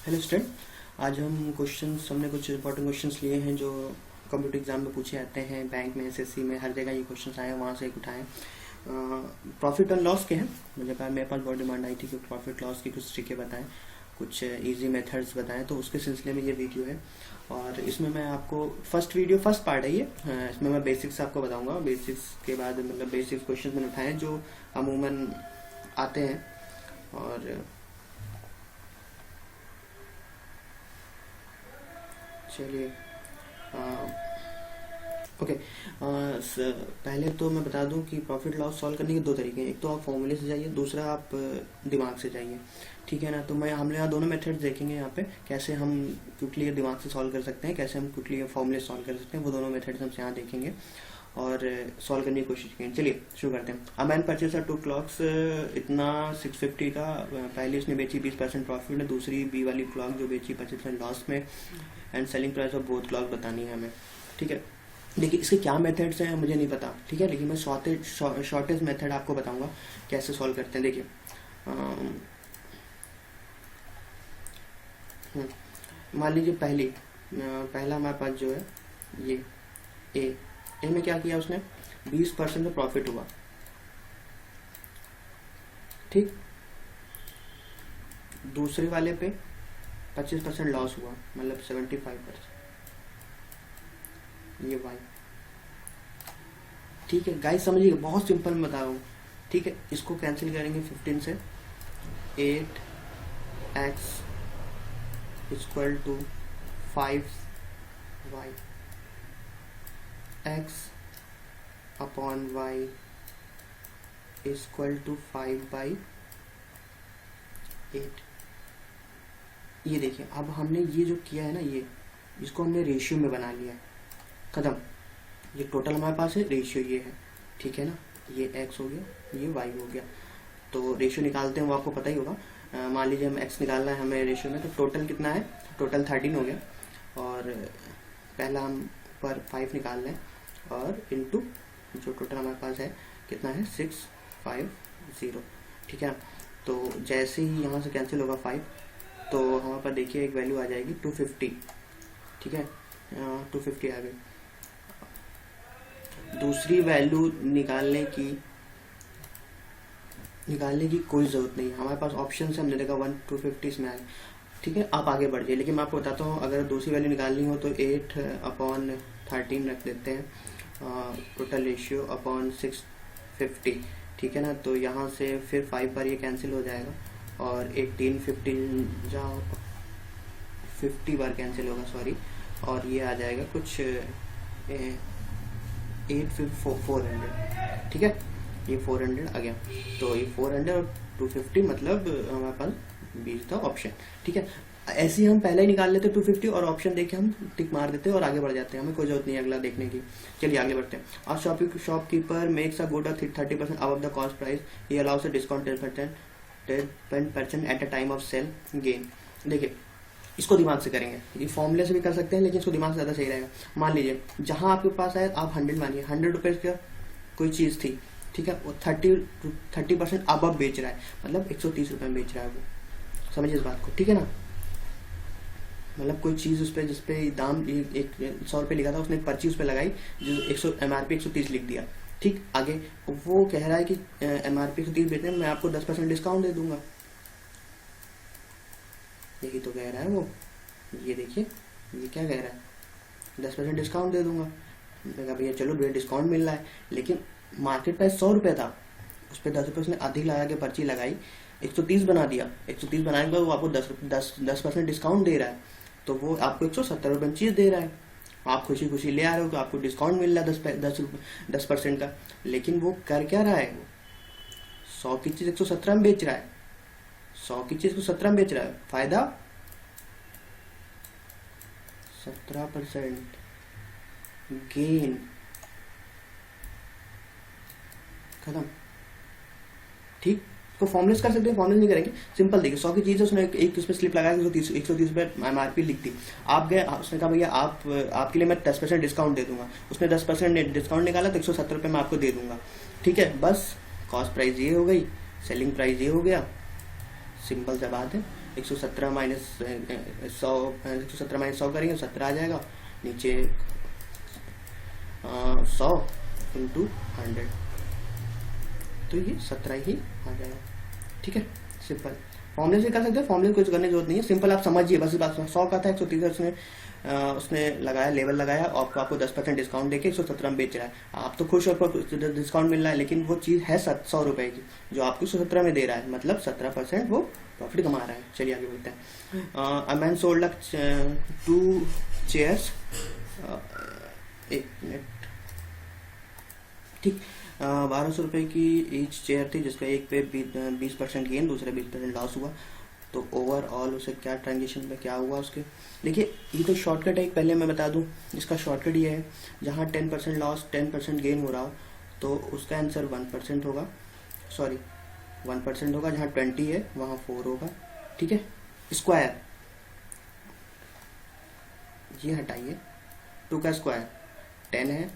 Hello student. आज हम हमने कुछ इंपॉर्टेंट क्वेश्चंस लिए हैं जो कंप्यूटर एग्जाम में पूछे जाते हैं, बैंक में, एसएससी में, हर जगह ये क्वेश्चंस आए हैं, वहाँ से एक उठाएं। प्रॉफिट और लॉस के हैं। मेरे पास बहुत डिमांड आई थी कि प्रॉफिट लॉस की कुछ ट्रिकें बताएं, कुछ इजी मेथड्स बताएं, तो उसके सिलसिले में ये वीडियो है। और इसमें मैं आपको फर्स्ट पार्ट है ये। इसमें मैं बेसिक्स आपको बताऊंगा। बेसिक्स के बाद बेसिक्स क्वेश्चन मैंने उठाए जो अमूमन आते हैं। और चलिए ओके। पहले तो मैं बता दूं कि प्रॉफिट लॉस सॉल्व करने के दो तरीके हैं। एक तो आप फॉर्मूले से जाइए, दूसरा आप दिमाग से जाइए, ठीक है ना। तो हम यहाँ दोनों मेथड्स देखेंगे यहाँ पे, कैसे हम क्विकली दिमाग से सॉल्व कर सकते हैं, कैसे हम क्विकली फॉर्मूले सॉल्व कर सकते हैं, वो दोनों मेथड्स हम यहाँ देखेंगे और सॉल्व करने की कोशिश करेंगे। चलिए शुरू करते हैं। अ मैन परचेज 2 क्लॉक्स, इतना 650 का। पहली उसने बेची 20% प्रॉफिट में, दूसरी बी वाली क्लॉक जो बेची 25% लॉस में, and selling price of both clock बतानी है हमें, ठीक है। देखिए इसके क्या मेथड्स हैं मुझे नहीं पता, ठीक है, लेकिन मैं शॉर्टेस्ट मेथड आपको बताऊंगा कैसे सॉल्व करते हैं। देखिए मान लीजिए पहला हमारे पास जो है ये ए में क्या किया उसने, 20% का प्रॉफिट हुआ, ठीक। दूसरे वाले पे 25% लॉस हुआ, मतलब 75%, ये वाई, ठीक है। गाइस समझिए, बहुत सिंपल मैं बता रहा हूँ, ठीक है। इसको कैंसिल करेंगे 15 से, 8x equal to 5y, x upon y equal to 5/8। ये देखिए, अब हमने ये जो किया है ना, ये इसको हमने रेशियो में बना लिया है, खत्म। ये टोटल हमारे पास है, रेशियो ये है, ठीक है ना। ये x हो गया, ये y हो गया। तो रेशियो निकालते हैं, वो आपको पता ही होगा। मान लीजिए हम x निकालना है हमें रेशियो में, तो टोटल कितना है, टोटल 13 हो गया। और पहला हम पर 5 निकाल लें, और इनटू जो टोटल हमारे पास है कितना है, 650, ठीक है। तो जैसे ही यहाँ से कैंसिल होगा 5, तो हमारे पास देखिए एक वैल्यू आ जाएगी 250, ठीक है। 250 आ गई। दूसरी वैल्यू निकालने की कोई जरूरत नहीं है, हमारे पास ऑप्शन से हमने देखा 250 इसमें आए, ठीक है। आप आगे बढ़ जाइए, लेकिन मैं आपको बताता हूँ, अगर दूसरी वैल्यू निकालनी हो तो 8/13 रख देते हैं, टोटल रेशियो अपॉन 650, ठीक है ना। तो यहाँ से फिर 5 बार ये कैंसिल हो जाएगा, और 50 बार कैंसिल होगा, सॉरी, और ये आ जाएगा कुछ 400, ठीक है। ये 400 आ गया। तो ये 400 और 250 मतलब हमारे पास 20 था ऑप्शन, ठीक है। ऐसे ही हम पहले ही निकाल लेते 250 और ऑप्शन देके हम टिक मार देते और आगे बढ़ जाते हैं, हमें कोई जरूरत नहीं है अगला देखने की। चलिए आगे बढ़ते हैं। और shopkeeper makes a good 30% above the cost price, he allows a discount 10% at a time of sale gain. देखिए इसको दिमाग से करेंगे, ये फॉर्मूले से भी कर सकते हैं, लेकिन इसको दिमाग से ज़्यादा सही रहेगा। मान लीजिए जहां आपके पास है, आप 100 मानिए, 100 रुपए का कोई चीज़ थी, ठीक है, वो 30% अब बेच रहा है, मतलब 130 रुपए में बेच रहा है वो, समझिए इस बात को, ठीक है ना। मतलब कोई चीज़ उस पर जिसपे दाम 100 रुपये लिखा था, उसने एक पर्ची उस पर लगाई जो MRP 130 लिख दिया, ठीक। आगे वो कह रहा है कि MRP 130 बेचने में मैं आपको 10% डिस्काउंट दे दूंगा, यही तो कह रहा है वो। ये देखिए ये क्या कह रहा है, 10% डिस्काउंट दे दूंगा। मैंने कहा भैया चलो भैया डिस्काउंट मिल रहा है, लेकिन मार्केट प्राइस 100 रुपये था, उस पर 10 रुपये उसने अधिक लगा के पर्ची लगाई, 130 बना दिया। 130 बनाने के बाद वो आपको 10% डिस्काउंट दे रहा है, तो वो आपको 170 रुपये में चीज़ दे रहा है। आप खुशी खुशी ले आ रहे हो, तो आपको डिस्काउंट मिल रहा है 10% का। लेकिन वो कर क्या रहा है, वो 100 की चीज़ 117 में बेच रहा है, 100 की चीज को 17 में बेच रहा है, फायदा 17%, गेन, खत्म, ठीक। तो फॉर्मुलेस कर सकते हैं, फॉर्मुलेस नहीं करेंगे, सिंपल देखिए। 100 की चीज है, उसने एक उसमें स्लिप लगाया 130 रुपये MRP लिख दी। आप गए, उसने कहा भैया आपके लिए मैं 10% डिस्काउंट दे दूंगा, उसने 10% डिस्काउंट निकाला, तो 170 रुपये मैं आपको दे दूंगा, ठीक है। बस कॉस्ट प्राइस ये हो गई, सेलिंग प्राइस ये हो गया, सिंपल सा बात है। 117 माइनस 100, 117 माइनस 100 करेंगे 17 आ जाएगा, नीचे 100 इंटू 100, तो ये 17 ही आ जाएगा। ठीक है, सिंपल फॉर्मूले से कर सकते हैं, फॉर्मूले कुछ करने की जरूरत नहीं है, सिंपल आप समझिए बस इस बात। 100 का था 130 उसने लगाया, लेवल लगाया, आपको 10% डिस्काउंट देके 117 में बेच रहा है, आप तो खुश हो डिस्काउंट मिल रहा है, लेकिन वो चीज़ है 100 रुपए की जो आपको 117 में दे रहा है, मतलब 17% वो प्रॉफिट कमा रहा है। चलिए आगे बढ़ते हैं। अ मैन सोल्ड 2 चेयर्स, एक मिनट, ठीक, 1200 रुपये की ईच चेयर थी, जिसका एक पे 20% गेन, दूसरे 20% लॉस हुआ। तो ओवरऑल उसे क्या ट्रांजेक्शन में क्या हुआ उसके, देखिए ये तो शॉर्टकट है, पहले मैं बता दूं, इसका शॉर्टकट ये है, जहां 10% लॉस 10% गेन हो रहा हो तो उसका आंसर 1% होगा, सॉरी 1% होगा, जहां 20 है वहां 4 होगा। ठीक है, स्क्वायर ये हटाइए, 2 का स्क्वायर 10 है,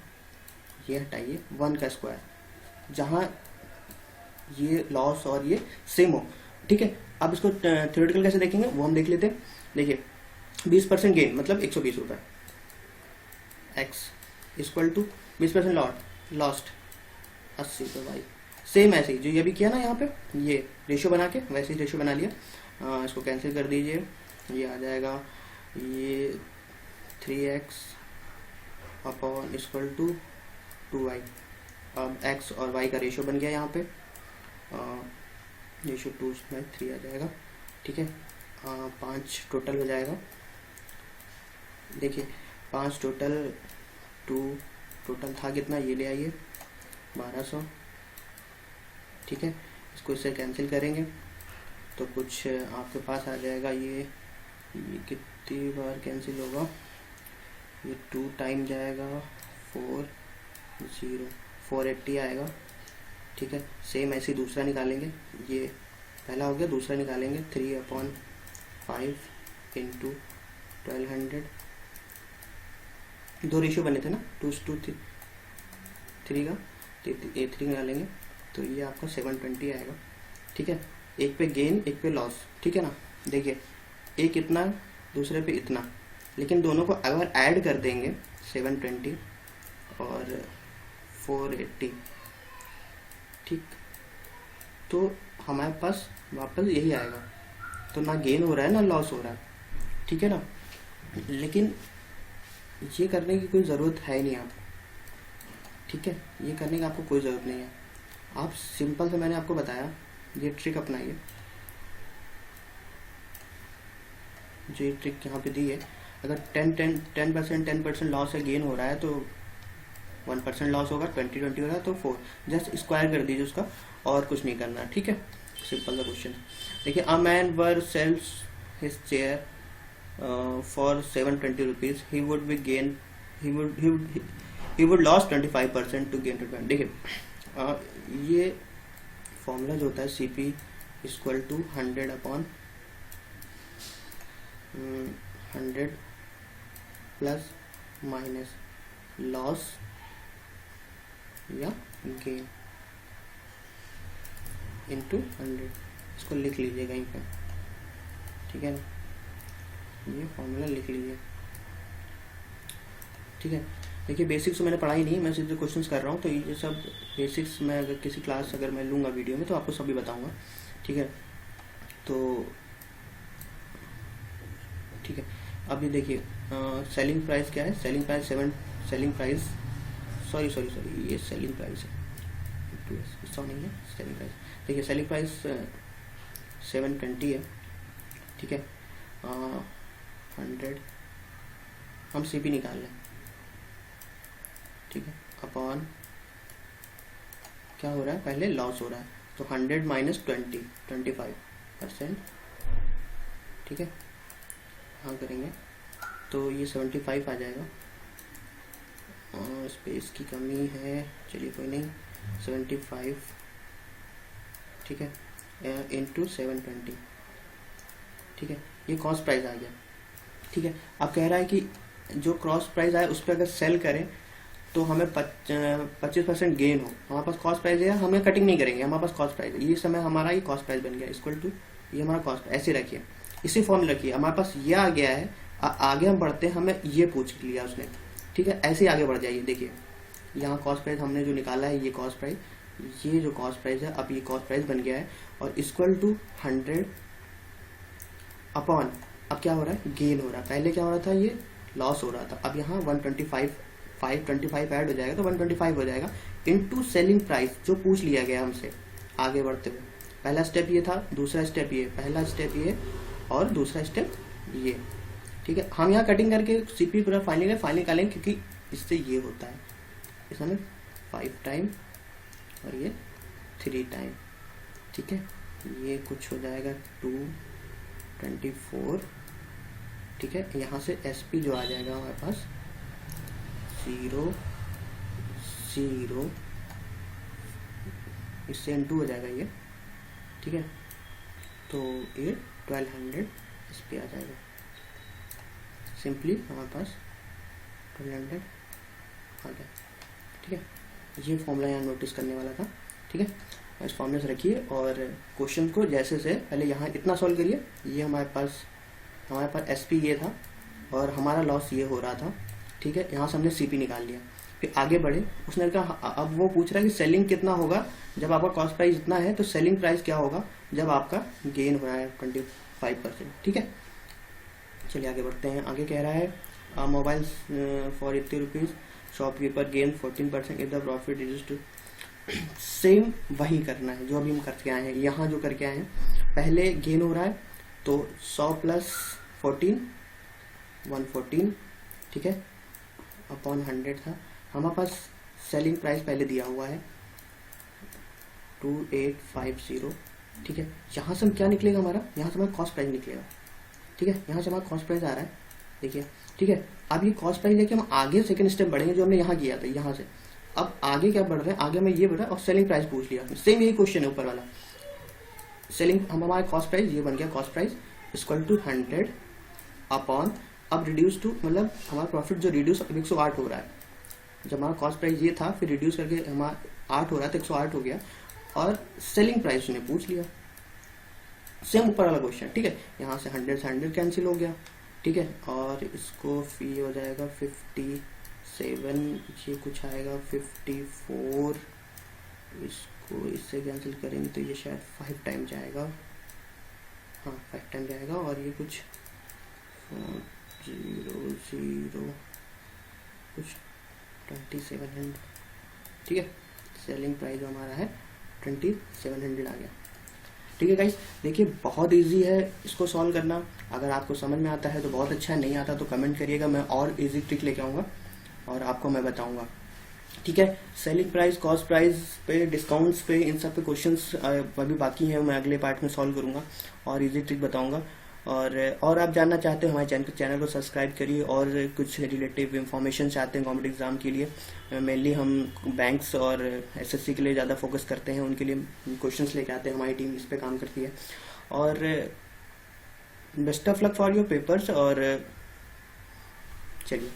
ये हटाइए 1 का स्क्वायर, जहां ये लॉस और ये सेम हो। ठीक है, अब इसको थ्योरेटिकल कैसे देखेंगे वो हम देख लेते हैं। देखिए 20% गेन मतलब 120 रुपए, एक्स इक्वल टू 20% लॉस्ट 80 रुपये वाई, सेम ऐसे ही जो ये भी किया ना यहाँ पे, ये रेशियो बना के वैसे ही रेशियो बना लिया। इसको कैंसिल कर दीजिए, ये आ जाएगा ये 3x upon equal to 2y। अब x और y का रेशियो बन गया यहाँ पे, रेशियो 2/3 आ जाएगा। ठीक है, 5 टोटल हो जाएगा, देखिए 5 टोटल, 2 टोटल था कितना, ये ले आइए 1200। ठीक है, इसको इससे कैंसिल करेंगे तो कुछ आपके पास आ जाएगा, ये कितनी बार कैंसिल होगा, ये 2 टाइम जाएगा 480 आएगा। ठीक है, सेम ऐसे ही दूसरा निकालेंगे, ये पहला हो गया, दूसरा निकालेंगे 3/5 इंटू 1200, 2 रेशियो बने थे ना 2:3 का, तो 3 निकालेंगे तो ये आपका 720 आएगा। ठीक है, एक पे गेन एक पे लॉस, ठीक है ना, देखिए एक इतना दूसरे पे इतना, लेकिन दोनों को अगर ऐड कर देंगे 720 और 480, ठीक, तो हमारे पास वापस यही आएगा, तो ना गेन हो रहा है ना लॉस हो रहा है। ठीक है ना, लेकिन ये करने की कोई ज़रूरत है नहीं आप, ठीक है, ये करने की आपको कोई ज़रूरत नहीं है, आप सिंपल से मैंने आपको बताया, ये ट्रिक अपनाइए, जो ट्रिक यहाँ पे दी है, अगर 10% लॉस है, गेन हो रहा है तो 1% लॉस होगा, 20 हो रहा है तो 4, जस्ट स्क्वायर कर दीजिए उसका, और कुछ नहीं करना। ठीक है, सिंपल सा क्वेश्चन है। देखिए a man were sells his chair for 720 rupees, he would be gain, he would loss 25% to gain 20। देखिए ये फॉर्मूला जो होता है CP equal to 100 upon 100 plus minus loss या गेन इंटू 100, इसको लिख लीजिए कहीं पर। ठीक है, ये फॉर्मूला लिख लीजिए। ठीक है, देखिए बेसिक्स तो मैंने पढ़ाई नहीं, मैं सीधे क्वेश्चंस कर रहा हूँ, तो ये सब बेसिक्स मैं अगर किसी क्लास अगर मैं लूँगा वीडियो में तो आपको सभी बताऊँगा। ठीक है, तो ठीक है, अभी देखिए सेलिंग प्राइस क्या है, सेलिंग प्राइस सॉरी ये सेलिंग प्राइस है, नहीं है सेलिंग प्राइस। देखिए सेलिंग प्राइस 720 है। ठीक है, 100 हम CP निकाल लें। ठीक है, अपॉन क्या हो रहा है, पहले लॉस हो रहा है तो 100 माइनस 25%। ठीक है, हाँ करेंगे तो ये 75 आ जाएगा, स्पेस की कमी है, चलिए कोई नहीं, 75, ठीक है, इंटू 720। ठीक है, ये कॉस्ट प्राइस आ गया। ठीक है, अब कह रहा है कि जो क्रॉस प्राइस आए उस पर अगर सेल करें तो हमें 25% गेन हो, हमारे पास कॉस्ट प्राइस है, हमें कटिंग नहीं करेंगे, हमारे पास कॉस्ट प्राइस है, ये समय हमारा ये कॉस्ट प्राइस बन गया इक्वल टू ये हमारा कॉस्ट, ऐसे रखिए। इसी फॉर्मूला की हमारे पास ये आ गया है। आगे हम बढ़ते हैं, हमें ये पूछ लिया उसने, ठीक है। ऐसे ही आगे बढ़ जाइए, देखिए यहाँ कॉस्ट प्राइस हमने जो निकाला है, ये कॉस्ट प्राइस, ये जो कॉस्ट प्राइस है, अब ये कॉस्ट प्राइस बन गया है और इक्वल टू 100 अपॉन, अब क्या हो रहा है, गेन हो रहा है। पहले क्या हो रहा था, ये लॉस हो रहा था, अब यहाँ 525 ऐड हो जाएगा तो 125 हो जाएगा इनटू सेलिंग प्राइस जो पूछ लिया गया हमसे। आगे बढ़ते हुए पहला स्टेप ये था, दूसरा स्टेप ये, पहला स्टेप ये और दूसरा स्टेप ये, ठीक है। हम यहाँ कटिंग करके सीपी पूरा फाइनल निकालेंगे क्योंकि इससे ये होता है, इसमें 5 टाइम और ये 3 टाइम, ठीक है। ये कुछ हो जाएगा 224, ठीक है। यहाँ से SP जो आ जाएगा हमारे पास 0 0, इससे N2 हो जाएगा ये, ठीक है। तो ये 1200 SP आ जाएगा। सिंपली हमारे पास 1200 आ गया, ठीक है। ये फॉर्मूला यहाँ नोटिस करने वाला था, ठीक है। इस फॉर्मूले से रखिए और क्वेश्चन को जैसे से पहले यहाँ इतना सॉल्व करिए। ये हमारे पास SP ये था और हमारा लॉस ये हो रहा था, ठीक है। यहाँ से हमने CP निकाल लिया, फिर आगे बढ़े। उसने कहा, अब वो पूछ रहा है कि सेलिंग कितना होगा जब आपका कॉस्ट प्राइस इतना है, तो सेलिंग प्राइस क्या होगा जब आपका गेन हो रहा है 25%, ठीक है। चलिए आगे बढ़ते हैं। आगे कह रहा है mobile for 80 rupees, shopkeeper gain 14% if the profit reduce to. Same वही करना है जो अभी हम करके आए हैं। यहाँ जो करके आए हैं, पहले गेन हो रहा है तो 100 प्लस 14 114, ठीक है, अपॉन 100 था। हमारे पास सेलिंग प्राइस पहले दिया हुआ है 2850, ठीक है। यहाँ से हम क्या निकलेगा हमारा, यहाँ से हमारा कॉस्ट प्राइस निकलेगा, ठीक है। यहाँ से हमारा कॉस्ट प्राइस आ रहा है, देखिए, ठीक है। अब ये कॉस्ट प्राइस लेके हम आगे सेकंड स्टेप बढ़ेंगे जो हमने यहाँ किया था। यहाँ से अब आगे क्या बढ़ रहे हैं, आगे हमें ये बढ़ा और सेलिंग प्राइस पूछ लिया। सेम यही क्वेश्चन है ऊपर वाला। सेलिंग हमारा कॉस्ट प्राइस ये बन गया, cost price equal to 100 upon, अब रिड्यूस टू, मतलब हमारा प्रॉफिट जो रिड्यूस 108 हो रहा है। जब हमारा कॉस्ट प्राइस ये था, फिर रिड्यूस करके हमारा 8 हो रहा था, 108 हो गया और सेलिंग प्राइस ने पूछ लिया। सेम ऊपर वाला क्वेश्चन, ठीक है। यहाँ से 100 से 100 कैंसिल हो गया, ठीक है। और इसको फी हो जाएगा 57, ये कुछ आएगा 54, इसको इससे कैंसिल करेंगे तो ये शायद 5 टाइम जाएगा, हाँ 5 टाइम जाएगा। और ये कुछ 0 कुछ 2700, ठीक है। सेलिंग प्राइस जो हमारा है 2700 आ गया, ठीक है गाइस। देखिए बहुत इजी है इसको सॉल्व करना। अगर आपको समझ में आता है तो बहुत अच्छा है, नहीं आता तो कमेंट करिएगा, मैं और इजी ट्रिक लेके आऊँगा और आपको मैं बताऊंगा, ठीक है। सेलिंग प्राइस, कॉस्ट प्राइस पे, डिस्काउंट्स पे, इन सब पे क्वेश्चंस अभी बाकी हैं, मैं अगले पार्ट में सॉल्व करूंगा और इजी ट्रिक बताऊंगा। और आप जानना चाहते हो हमारे चैनल को सब्सक्राइब करिए। और कुछ रिलेटिव इन्फॉर्मेशन चाहते हैं कॉम्पिटिटिव एग्जाम के लिए, मेनली हम बैंक्स और SSC के लिए ज़्यादा फोकस करते हैं, उनके लिए क्वेश्चंस लेके आते हैं, हमारी टीम इस पे काम करती है। और best of luck for your papers. और चलिए